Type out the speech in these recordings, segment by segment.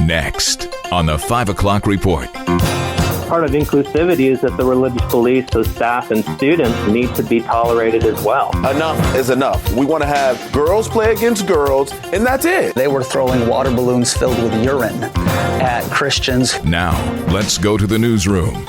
Next on the 5 o'clock report. Part of inclusivity is that the religious beliefs of staff and students need to be tolerated as well. Enough is enough. We want to have girls play against girls, and that's it. They were throwing water balloons filled with urine at Christians. Now, let's go to the newsroom.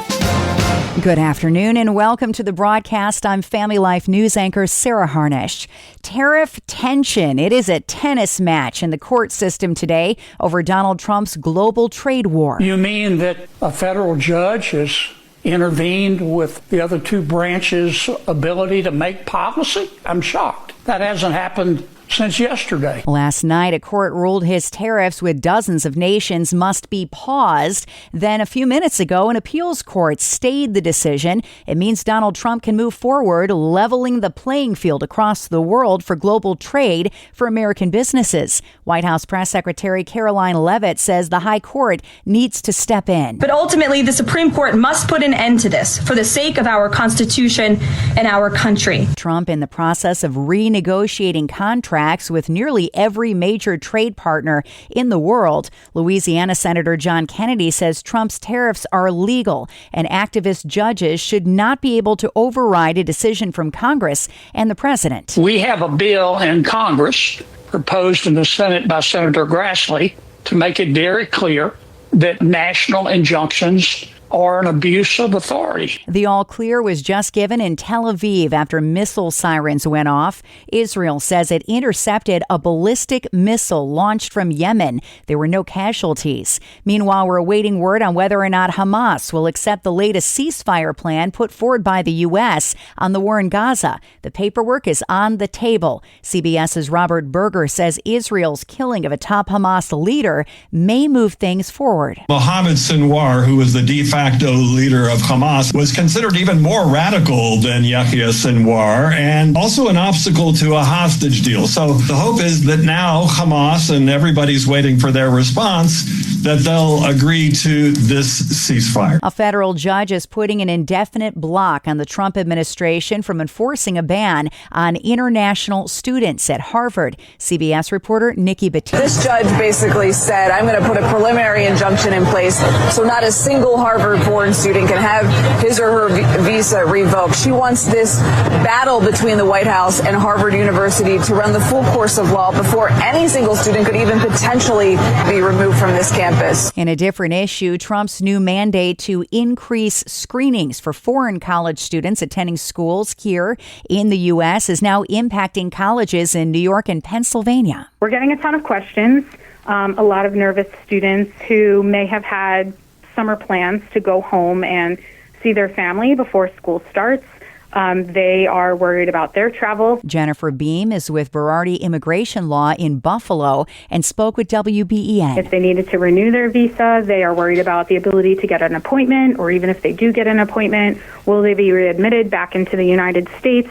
Good afternoon and welcome to the broadcast. I'm Family Life News anchor Sarah Harnish. Tariff tension. It is a tennis match in the court system today over Donald Trump's global trade war. You mean that a federal judge has intervened with the other two branches' ability to make policy? I'm shocked. That hasn't happened since yesterday. Last night, a court ruled his tariffs with dozens of nations must be paused. Then a few minutes ago, an appeals court stayed the decision. It means Donald Trump can move forward, leveling the playing field across the world for global trade for American businesses. White House Press Secretary Caroline Leavitt says the High Court needs to step in. But ultimately, the Supreme Court must put an end to this for the sake of our Constitution and our country. Trump in the process of renegotiating contracts with nearly every major trade partner in the world. Louisiana Senator John Kennedy says Trump's tariffs are legal and activist judges should not be able to override a decision from Congress and the president. We have a bill in Congress proposed in the Senate by Senator Grassley to make it very clear that national injunctions are an abuse of authority. The all clear was just given in Tel Aviv after missile sirens went off. Israel says it intercepted a ballistic missile launched from Yemen. There were no casualties. Meanwhile, we're awaiting word on whether or not Hamas will accept the latest ceasefire plan put forward by the U.S. on the war in Gaza. The paperwork is on the table. CBS's Robert Berger says Israel's killing of a top Hamas leader may move things forward. Mohammed Sinwar, who was the de facto leader of Hamas, was considered even more radical than Yahya Sinwar and also an obstacle to a hostage deal. So the hope is that now Hamas and everybody's waiting for their response, that they'll agree to this ceasefire. A federal judge is putting an indefinite block on the Trump administration from enforcing a ban on international students at Harvard. CBS reporter Nikki Battista. This judge basically said, I'm going to put a preliminary injunction in place so not a single Harvard-born student can have his or her visa revoked. She wants this battle between the White House and Harvard University to run the full course of law before any single student could even potentially be removed from this campus. In a different issue, Trump's new mandate to increase screenings for foreign college students attending schools here in the U.S. is now impacting colleges in New York and Pennsylvania. We're getting a ton of questions. A lot of nervous students who may have had summer plans to go home and see their family before school starts. They are worried about their travel. Jennifer Beam is with Berardi Immigration Law in Buffalo and spoke with WBEN. If they needed to renew their visa, they are worried about the ability to get an appointment, or even if they do get an appointment, will they be readmitted back into the United States?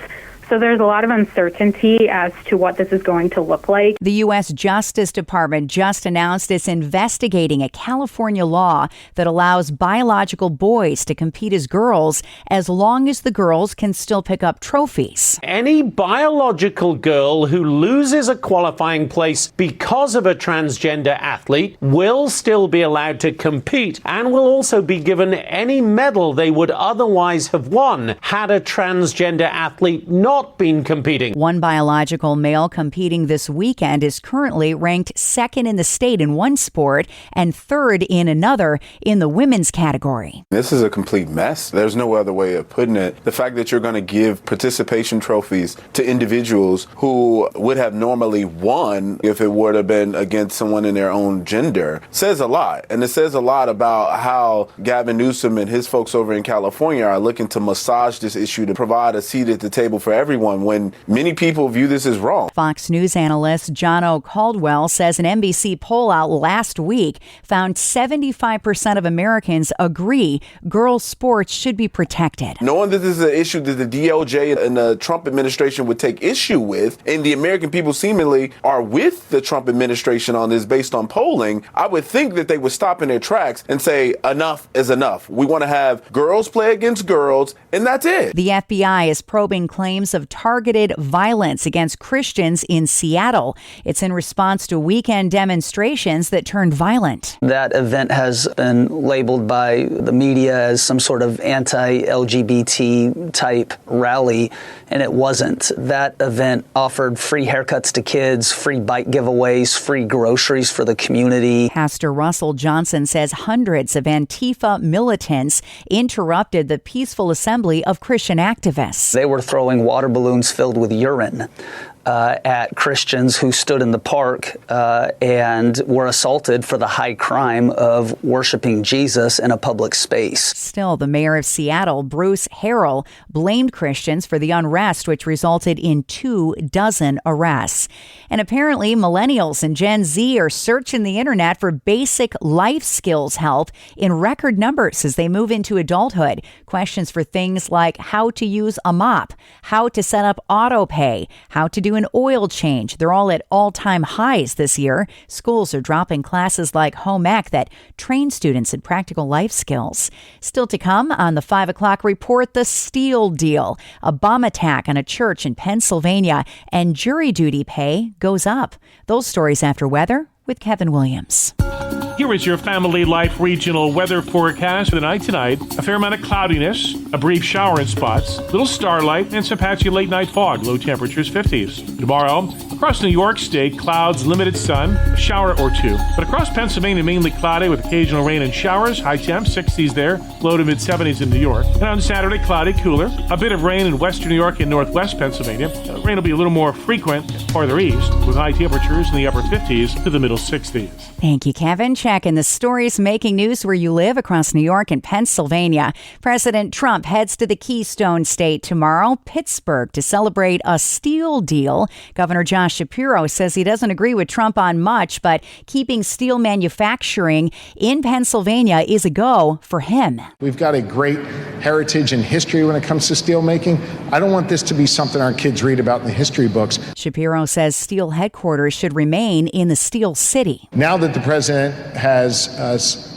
So there's a lot of uncertainty as to what this is going to look like. The U.S. Justice Department just announced it's investigating a California law that allows biological boys to compete as girls as long as the girls can still pick up trophies. Any biological girl who loses a qualifying place because of a transgender athlete will still be allowed to compete and will also be given any medal they would otherwise have won had a transgender athlete not been competing. One biological male competing this weekend is currently ranked second in the state in one sport and third in another in the women's category. This is a complete mess. There's no other way of putting it. The fact that you're going to give participation trophies to individuals who would have normally won if it would have been against someone in their own gender says a lot. And it says a lot about how Gavin Newsom and his folks over in California are looking to massage this issue to provide a seat at the table for everyone when many people view this as wrong. Fox News analyst John O. Caldwell says an NBC poll out last week found 75% of Americans agree girls' sports should be protected. Knowing that this is an issue that the DOJ and the Trump administration would take issue with, and the American people seemingly are with the Trump administration on this based on polling, I would think that they would stop in their tracks and say enough is enough. We want to have girls play against girls, and that's it. The FBI is probing claims of of targeted violence against Christians in Seattle. It's in response to weekend demonstrations that turned violent. That event has been labeled by the media as some sort of anti-LGBT type rally, and it wasn't. That event offered free haircuts to kids, free bike giveaways, free groceries for the community. Pastor Russell Johnson says hundreds of Antifa militants interrupted the peaceful assembly of Christian activists. They were throwing water balloons filled with urine at Christians who stood in the park and were assaulted for the high crime of worshiping Jesus in a public space. Still, the mayor of Seattle, Bruce Harrell, blamed Christians for the unrest, which resulted in 24 arrests. And apparently, millennials and Gen Z are searching the internet for basic life skills help in record numbers as they move into adulthood. Questions for things like how to use a mop, how to set up auto pay, how to do an oil change. They're all at all-time highs this year. Schools are dropping classes like home ec that train students in practical life skills. Still to come on the 5 o'clock report, the Steele deal, a bomb attack on a church in Pennsylvania, and jury duty pay goes up. Those stories after weather with Kevin Williams. Here is your Family Life regional weather forecast for the night tonight. A fair amount of cloudiness, a brief shower in spots, little starlight, and some patchy late night fog, low temperatures 50s. Tomorrow, across New York State, clouds, limited sun, a shower or two. But across Pennsylvania, mainly cloudy with occasional rain and showers, high temp, 60s there, low to mid 70s in New York. And on Saturday, cloudy, cooler, a bit of rain in western New York and northwest Pennsylvania. Rain will be a little more frequent farther east, with high temperatures in the upper 50s to the middle 60s. Thank you, Kevin. Checking the stories making news where you live across New York and Pennsylvania. President Trump heads to the Keystone State tomorrow, Pittsburgh, to celebrate a steel deal. Governor Josh Shapiro says he doesn't agree with Trump on much, but keeping steel manufacturing in Pennsylvania is a go for him. We've got a great heritage and history when it comes to steel making. I don't want this to be something our kids read about in the history books. Shapiro says steel headquarters should remain in the Steel City. Now that the president has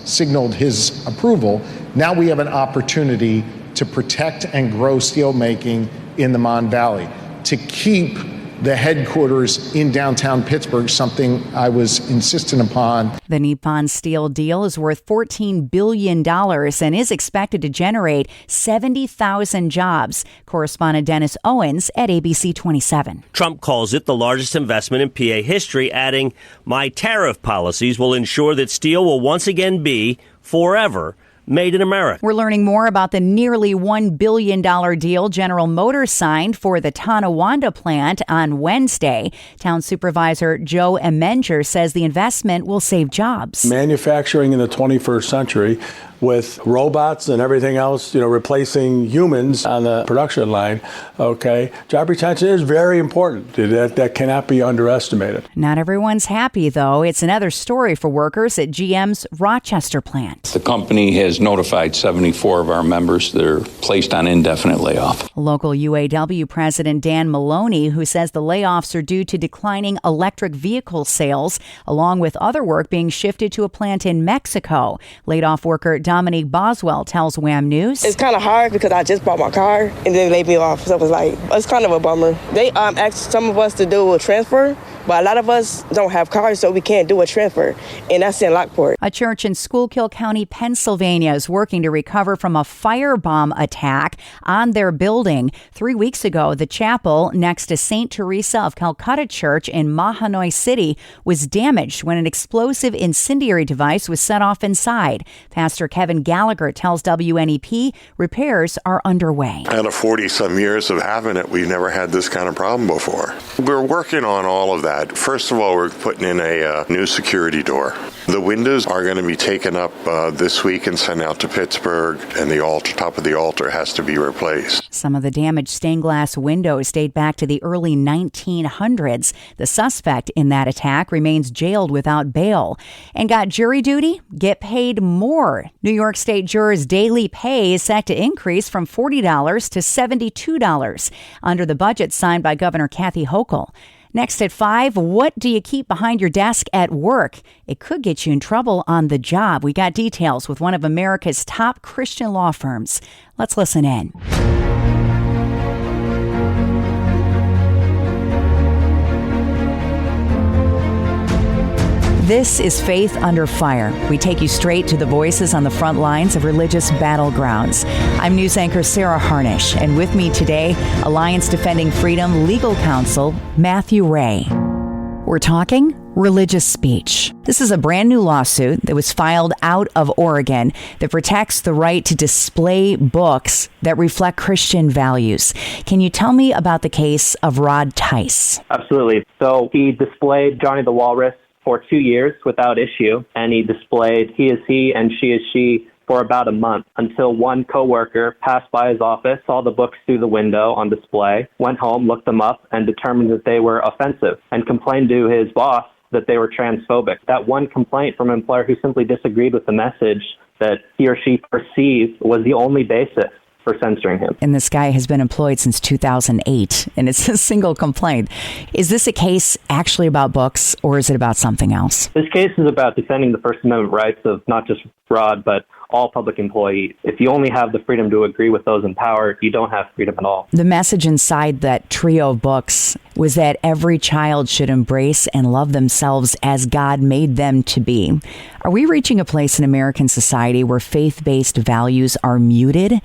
signaled his approval, now we have an opportunity to protect and grow steel making in the Mon Valley, to keep the headquarters in downtown Pittsburgh, something I was insistent upon. The Nippon Steel deal is worth $14 billion and is expected to generate 70,000 jobs. Correspondent Dennis Owens at ABC 27. Trump calls it the largest investment in PA history, adding, "My tariff policies will ensure that steel will once again be, forever, made in America." We're learning more about the nearly $1 billion deal General Motors signed for the Tonawanda plant on Wednesday. Town Supervisor Joe Emenger says the investment will save jobs. Manufacturing in the 21st century with robots and everything else, replacing humans on the production line, job retention is very important. That cannot be underestimated. Not everyone's happy, though. It's another story for workers at GM's Rochester plant. The company has notified 74 of our members that are placed on indefinite layoff. Local UAW President Dan Maloney, who says the layoffs are due to declining electric vehicle sales, along with other work being shifted to a plant in Mexico. Laid-off worker Dominique Boswell tells Wham News. It's kind of hard because I just bought my car and then laid me off. So it's kind of a bummer. They asked some of us to do a transfer, but a lot of us don't have cars, so we can't do a transfer. And that's in Lockport. A church in Schuylkill County, Pennsylvania is working to recover from a firebomb attack on their building. 3 weeks ago, the chapel next to St. Teresa of Calcutta Church in Mahanoy City was damaged when an explosive incendiary device was set off inside. Pastor Kevin Gallagher tells WNEP repairs are underway. Out of 40-some years of having it, we've never had this kind of problem before. We're working on all of that. First of all, we're putting in a new security door. The windows are going to be taken up this week and sent out to Pittsburgh, and the top of the altar has to be replaced. Some of the damaged stained glass windows date back to the early 1900s. The suspect in that attack remains jailed without bail. And got jury duty? Get paid more. New York State jurors' daily pay is set to increase from $40 to $72 under the budget signed by Governor Kathy Hochul. Next at 5, what do you keep behind your desk at work? It could get you in trouble on the job. We got details with one of America's top Christian law firms. Let's listen in. This is Faith Under Fire. We take you straight to the voices on the front lines of religious battlegrounds. I'm news anchor Sarah Harnish, and with me today, Alliance Defending Freedom Legal Counsel Matthew Ray. We're talking religious speech. This is a brand new lawsuit that was filed out of Oregon that protects the right to display books that reflect Christian values. Can you tell me about the case of Rod Tice? Absolutely. So he displayed Johnny the Walrus for 2 years without issue, and he displayed He is He and She is She for about a month until one coworker passed by his office, saw the books through the window on display, went home, looked them up, and determined that they were offensive and complained to his boss that they were transphobic. That one complaint from an employer who simply disagreed with the message that he or she perceived was the only basis for censoring him. And this guy has been employed since 2008, and it's a single complaint. Is this a case actually about books, or is it about something else? This case is about defending the First Amendment rights of not just Rod, but all public employees. If you only have the freedom to agree with those in power, you don't have freedom at all. The message inside that trio of books was that every child should embrace and love themselves as God made them to be. Are we reaching a place in American society where faith-based values are muted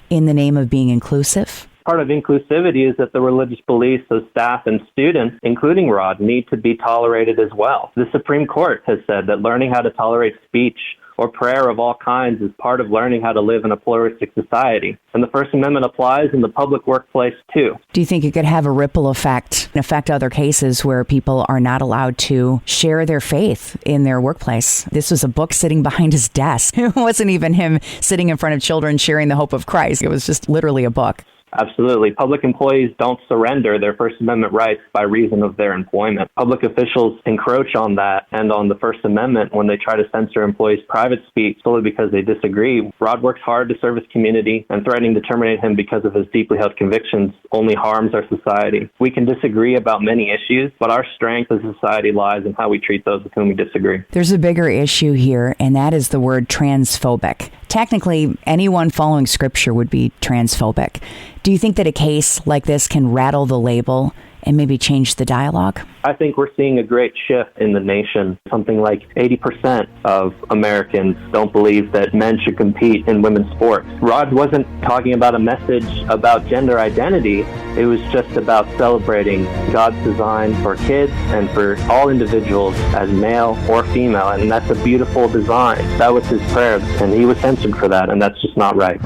in the name of being inclusive? Part of inclusivity is that the religious beliefs of staff and students, including Rod, need to be tolerated as well. The Supreme Court has said that learning how to tolerate speech or prayer of all kinds is part of learning how to live in a pluralistic society. And the First Amendment applies in the public workplace, too. Do you think it could have a ripple effect and affect other cases where people are not allowed to share their faith in their workplace? This was a book sitting behind his desk. It wasn't even him sitting in front of children sharing the hope of Christ. It was just literally a book. Absolutely. Public employees don't surrender their First Amendment rights by reason of their employment. Public officials encroach on that and on the First Amendment when they try to censor employees' private speech solely because they disagree. Rod works hard to serve his community, and threatening to terminate him because of his deeply held convictions only harms our society. We can disagree about many issues, but our strength as a society lies in how we treat those with whom we disagree. There's a bigger issue here, and that is the word transphobic. Technically, anyone following Scripture would be transphobic. Do you think that a case like this can rattle the label and maybe change the dialogue? I think we're seeing a great shift in the nation. Something like 80% of Americans don't believe that men should compete in women's sports. Rod wasn't talking about a message about gender identity. It was just about celebrating God's design for kids and for all individuals as male or female, and that's a beautiful design. That was his prayer, and he was censored for that, and that's just not right.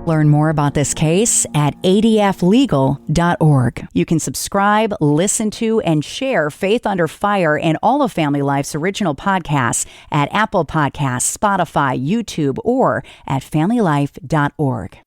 Learn more about this case at adflegal.org. You can subscribe, listen to, and share Faith Under Fire and all of Family Life's original podcasts at Apple Podcasts, Spotify, YouTube, or at familylife.org.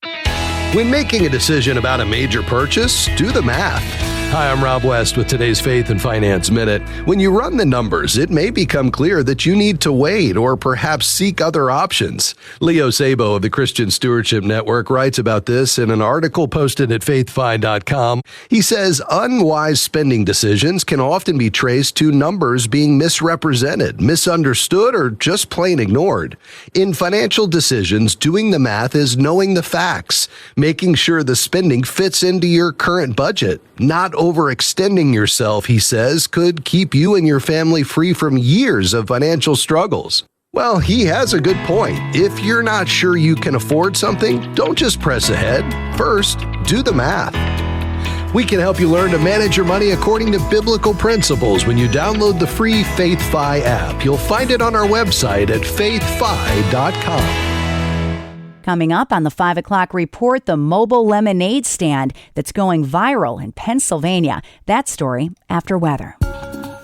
When making a decision about a major purchase, do the math. Hi, I'm Rob West with today's Faith and Finance Minute. When you run the numbers, it may become clear that you need to wait or perhaps seek other options. Leo Sabo of the Christian Stewardship Network writes about this in an article posted at faithfi.com. He says unwise spending decisions can often be traced to numbers being misrepresented, misunderstood, or just plain ignored. In financial decisions, doing the math is knowing the facts, making sure the spending fits into your current budget. Not overextending yourself, he says, could keep you and your family free from years of financial struggles. Well, he has a good point. If you're not sure you can afford something, don't just press ahead. First, do the math. We can help you learn to manage your money according to biblical principles when you download the free FaithFi app. You'll find it on our website at faithfi.com. Coming up on the 5 o'clock report, the mobile lemonade stand that's going viral in Pennsylvania. That story after weather.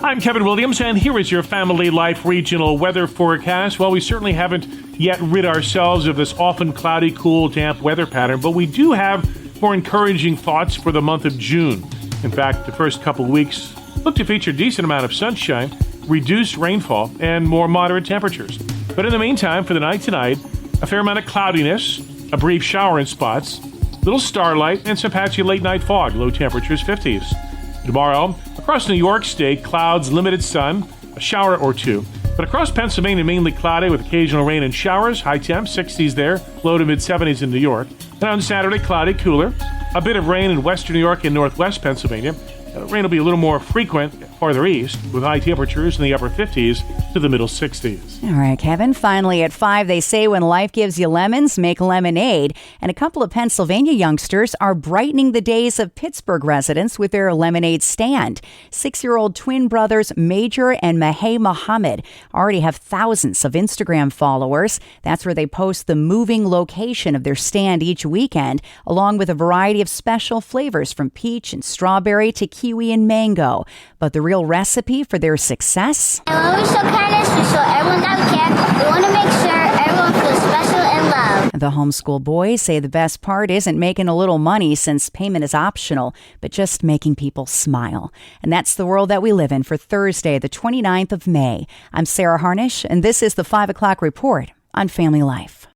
I'm Kevin Williams, and here is your Family Life regional weather forecast. Well, we certainly haven't yet rid ourselves of this often cloudy, cool, damp weather pattern, but we do have more encouraging thoughts for the month of June. In fact, the first couple of weeks look to feature a decent amount of sunshine, reduced rainfall, and more moderate temperatures. But in the meantime, for the night tonight, a fair amount of cloudiness, a brief shower in spots, little starlight, and some patchy late-night fog, low temperatures 50s. Tomorrow, across New York State, clouds, limited sun, a shower or two. But across Pennsylvania, mainly cloudy with occasional rain and showers, high temps, 60s there, low to mid-70s in New York. And on Saturday, cloudy, cooler, a bit of rain in western New York and northwest Pennsylvania. Rain will be a little more frequent, farther east, with high temperatures in the upper 50s to the middle 60s. All right, Kevin. Finally, at 5, they say when life gives you lemons, make lemonade. And a couple of Pennsylvania youngsters are brightening the days of Pittsburgh residents with their lemonade stand. 6-year-old twin brothers Major and Mahey Muhammad already have thousands of Instagram followers. That's where they post the moving location of their stand each weekend, along with a variety of special flavors from peach and strawberry to kiwi and mango. But the real recipe for their success? And when we show kindness, we show everyone that we care. We want to make sure everyone feels special and loved. The homeschool boys say the best part isn't making a little money since payment is optional, but just making people smile. And that's the world that we live in for Thursday, the 29th of May. I'm Sarah Harnish, and this is the 5 o'clock report on Family Life.